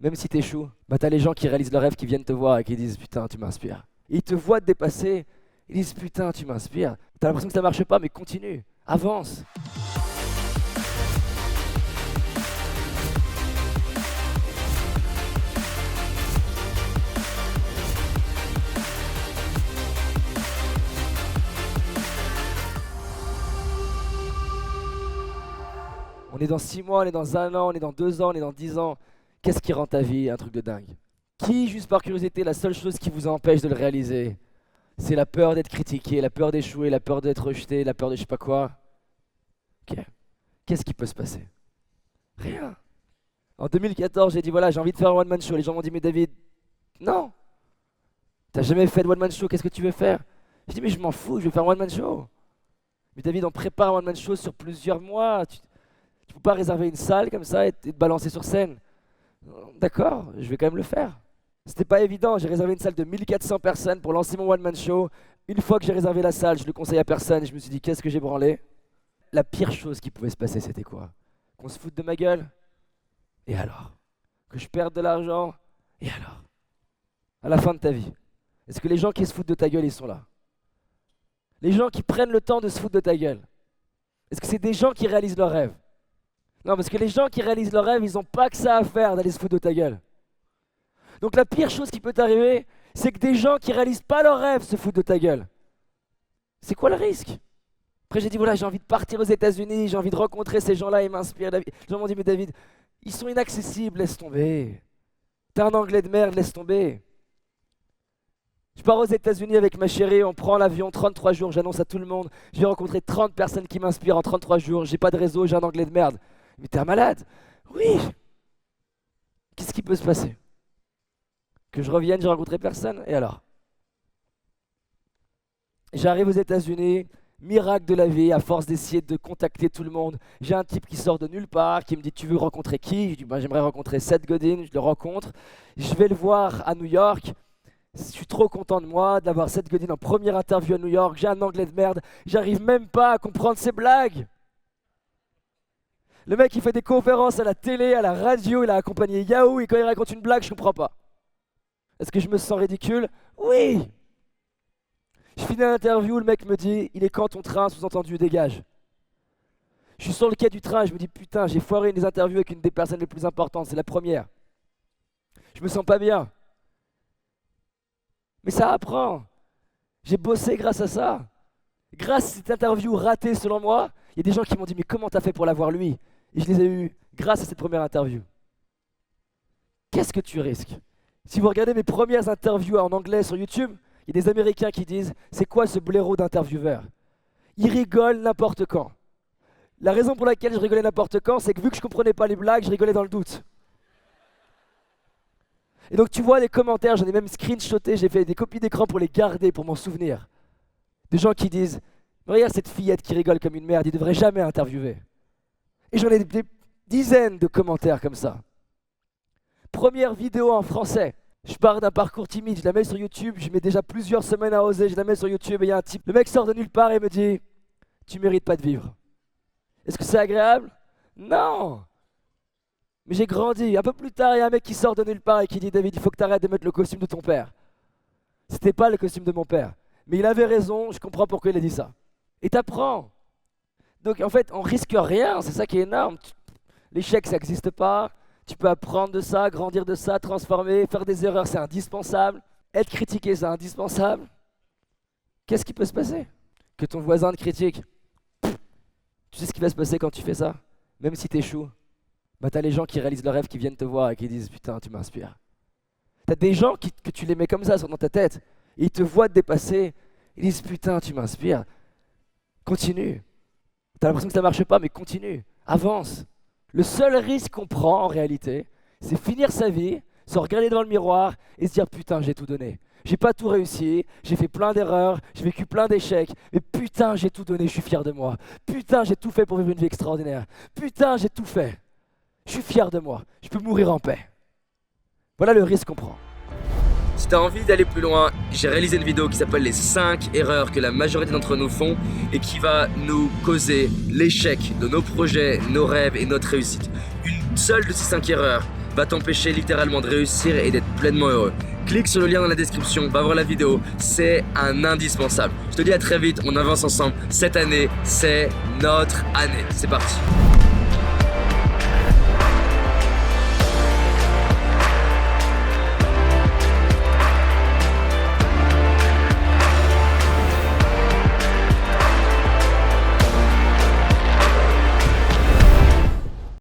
Même si t'échoues, bah t'as les gens qui réalisent le rêve, qui viennent te voir et qui disent putain, tu m'inspires. Et ils te voient te dépasser, ils disent putain, tu m'inspires. T'as l'impression que ça marche pas, mais continue, avance. On est dans 6 mois, on est dans 1 an, on est dans 2 ans, on est dans 10 ans. Qu'est-ce qui rend ta vie un truc de dingue? Qui, juste par curiosité, la seule chose qui vous empêche de le réaliser, c'est la peur d'être critiqué, la peur d'échouer, la peur d'être rejeté, la peur de je sais pas quoi? Ok. Qu'est-ce qui peut se passer? Rien. En 2014, j'ai dit voilà, j'ai envie de faire un one-man show. Les gens m'ont dit mais David, non. T'as jamais fait de one-man show, qu'est-ce que tu veux faire? J'ai dit mais je m'en fous, je vais faire un one-man show. Mais David, on prépare un one-man show sur plusieurs mois. Tu peux pas réserver une salle comme ça et te balancer sur scène. D'accord, je vais quand même le faire. C'était pas évident, j'ai réservé une salle de 1400 personnes pour lancer mon one-man show. Une fois que j'ai réservé la salle, je le conseille à personne. Je me suis dit, qu'est-ce que j'ai branlé? La pire chose qui pouvait se passer, c'était quoi? Qu'on se foute de ma gueule? Et alors? Que je perde de l'argent? Et alors? À la fin de ta vie, est-ce que les gens qui se foutent de ta gueule, ils sont là? Les gens qui prennent le temps de se foutre de ta gueule, est-ce que c'est des gens qui réalisent leurs rêves? Non, parce que les gens qui réalisent leurs rêves, ils n'ont pas que ça à faire d'aller se foutre de ta gueule. Donc la pire chose qui peut t'arriver, c'est que des gens qui réalisent pas leurs rêves se foutent de ta gueule. C'est quoi le risque? Après j'ai dit voilà, j'ai envie de partir aux États-Unis, j'ai envie de rencontrer ces gens-là, ils m'inspirent. Les gens m'ont dit mais David, ils sont inaccessibles, laisse tomber. T'es un Anglais de merde, laisse tomber. Je pars aux États-Unis avec ma chérie, on prend l'avion 33 jours, j'annonce à tout le monde, je vais rencontrer 30 personnes qui m'inspirent en 33 jours, j'ai pas de réseau, j'ai un Anglais de merde. Mais t'es un malade? Oui. Qu'est-ce qui peut se passer? Que je revienne, j'ai rencontré personne, et alors? J'arrive aux États-Unis, miracle de la vie, à force d'essayer de contacter tout le monde. J'ai un type qui sort de nulle part, qui me dit tu veux rencontrer qui? Je dis bah, j'aimerais rencontrer Seth Godin, je le rencontre. Je vais le voir à New York. Je suis trop content de moi d'avoir Seth Godin en première interview à New York. J'ai un anglais de merde, j'arrive même pas à comprendre ses blagues. Le mec il fait des conférences à la télé, à la radio, il a accompagné Yahoo et quand il raconte une blague, je comprends pas. Est-ce que je me sens ridicule? Oui. Je finis l'interview, le mec me dit il est quand ton train? Sous-entendu dégage. Je suis sur le quai du train et je me dis putain, j'ai foiré une des interviews avec une des personnes les plus importantes, c'est la première. Je me sens pas bien. Mais ça apprend. J'ai bossé grâce à ça. Grâce à cette interview ratée selon moi, il y a des gens qui m'ont dit mais comment t'as fait pour l'avoir lui? Et je les ai eus grâce à cette première interview. Qu'est-ce que tu risques? Si vous regardez mes premières interviews en anglais sur YouTube, il y a des Américains qui disent c'est quoi ce blaireau d'intervieweur? Ils rigolent n'importe quand. La raison pour laquelle je rigolais n'importe quand, c'est que vu que je comprenais pas les blagues, je rigolais dans le doute. Et donc tu vois les commentaires, j'en ai même screenshoté, j'ai fait des copies d'écran pour les garder, pour m'en souvenir. Des gens qui disent regarde cette fillette qui rigole comme une merde, il devrait jamais interviewer. Et j'en ai des dizaines de commentaires comme ça. Première vidéo en français. Je pars d'un parcours timide, je la mets sur YouTube, je mets déjà plusieurs semaines à oser, je la mets sur YouTube et il y a un type. Le mec sort de nulle part et me dit tu mérites pas de vivre. Est-ce que c'est agréable? Non. Mais j'ai grandi. Un peu plus tard, il y a un mec qui sort de nulle part et qui dit David, il faut que tu arrêtes de mettre le costume de ton père. C'était pas le costume de mon père. Mais il avait raison, je comprends pourquoi il a dit ça. Et t'apprends. Donc en fait, on risque rien, c'est ça qui est énorme. L'échec, ça n'existe pas. Tu peux apprendre de ça, grandir de ça, transformer, faire des erreurs, c'est indispensable. Être critiqué, c'est indispensable. Qu'est-ce qui peut se passer? Que ton voisin te critique. Tu sais ce qui va se passer quand tu fais ça? Même si tu échoues, bah t'as les gens qui réalisent leurs rêves, qui viennent te voir et qui disent putain, tu m'inspires. T'as des gens que tu les mets comme ça dans ta tête, et ils te voient te dépasser, ils disent putain, tu m'inspires. Continue. T'as l'impression que ça marche pas, mais continue. Avance. Le seul risque qu'on prend en réalité, c'est finir sa vie, se regarder dans le miroir et se dire putain, j'ai tout donné. J'ai pas tout réussi, j'ai fait plein d'erreurs, j'ai vécu plein d'échecs, mais putain, j'ai tout donné, je suis fier de moi. Putain, j'ai tout fait pour vivre une vie extraordinaire. Putain, j'ai tout fait. Je suis fier de moi, je peux mourir en paix. Voilà le risque qu'on prend. Si tu as envie d'aller plus loin, j'ai réalisé une vidéo qui s'appelle les 5 erreurs que la majorité d'entre nous font et qui va nous causer l'échec de nos projets, nos rêves et notre réussite. Une seule de ces 5 erreurs va t'empêcher littéralement de réussir et d'être pleinement heureux. Clique sur le lien dans la description, va voir la vidéo, c'est un indispensable. Je te dis à très vite, on avance ensemble. Cette année, c'est notre année. C'est parti.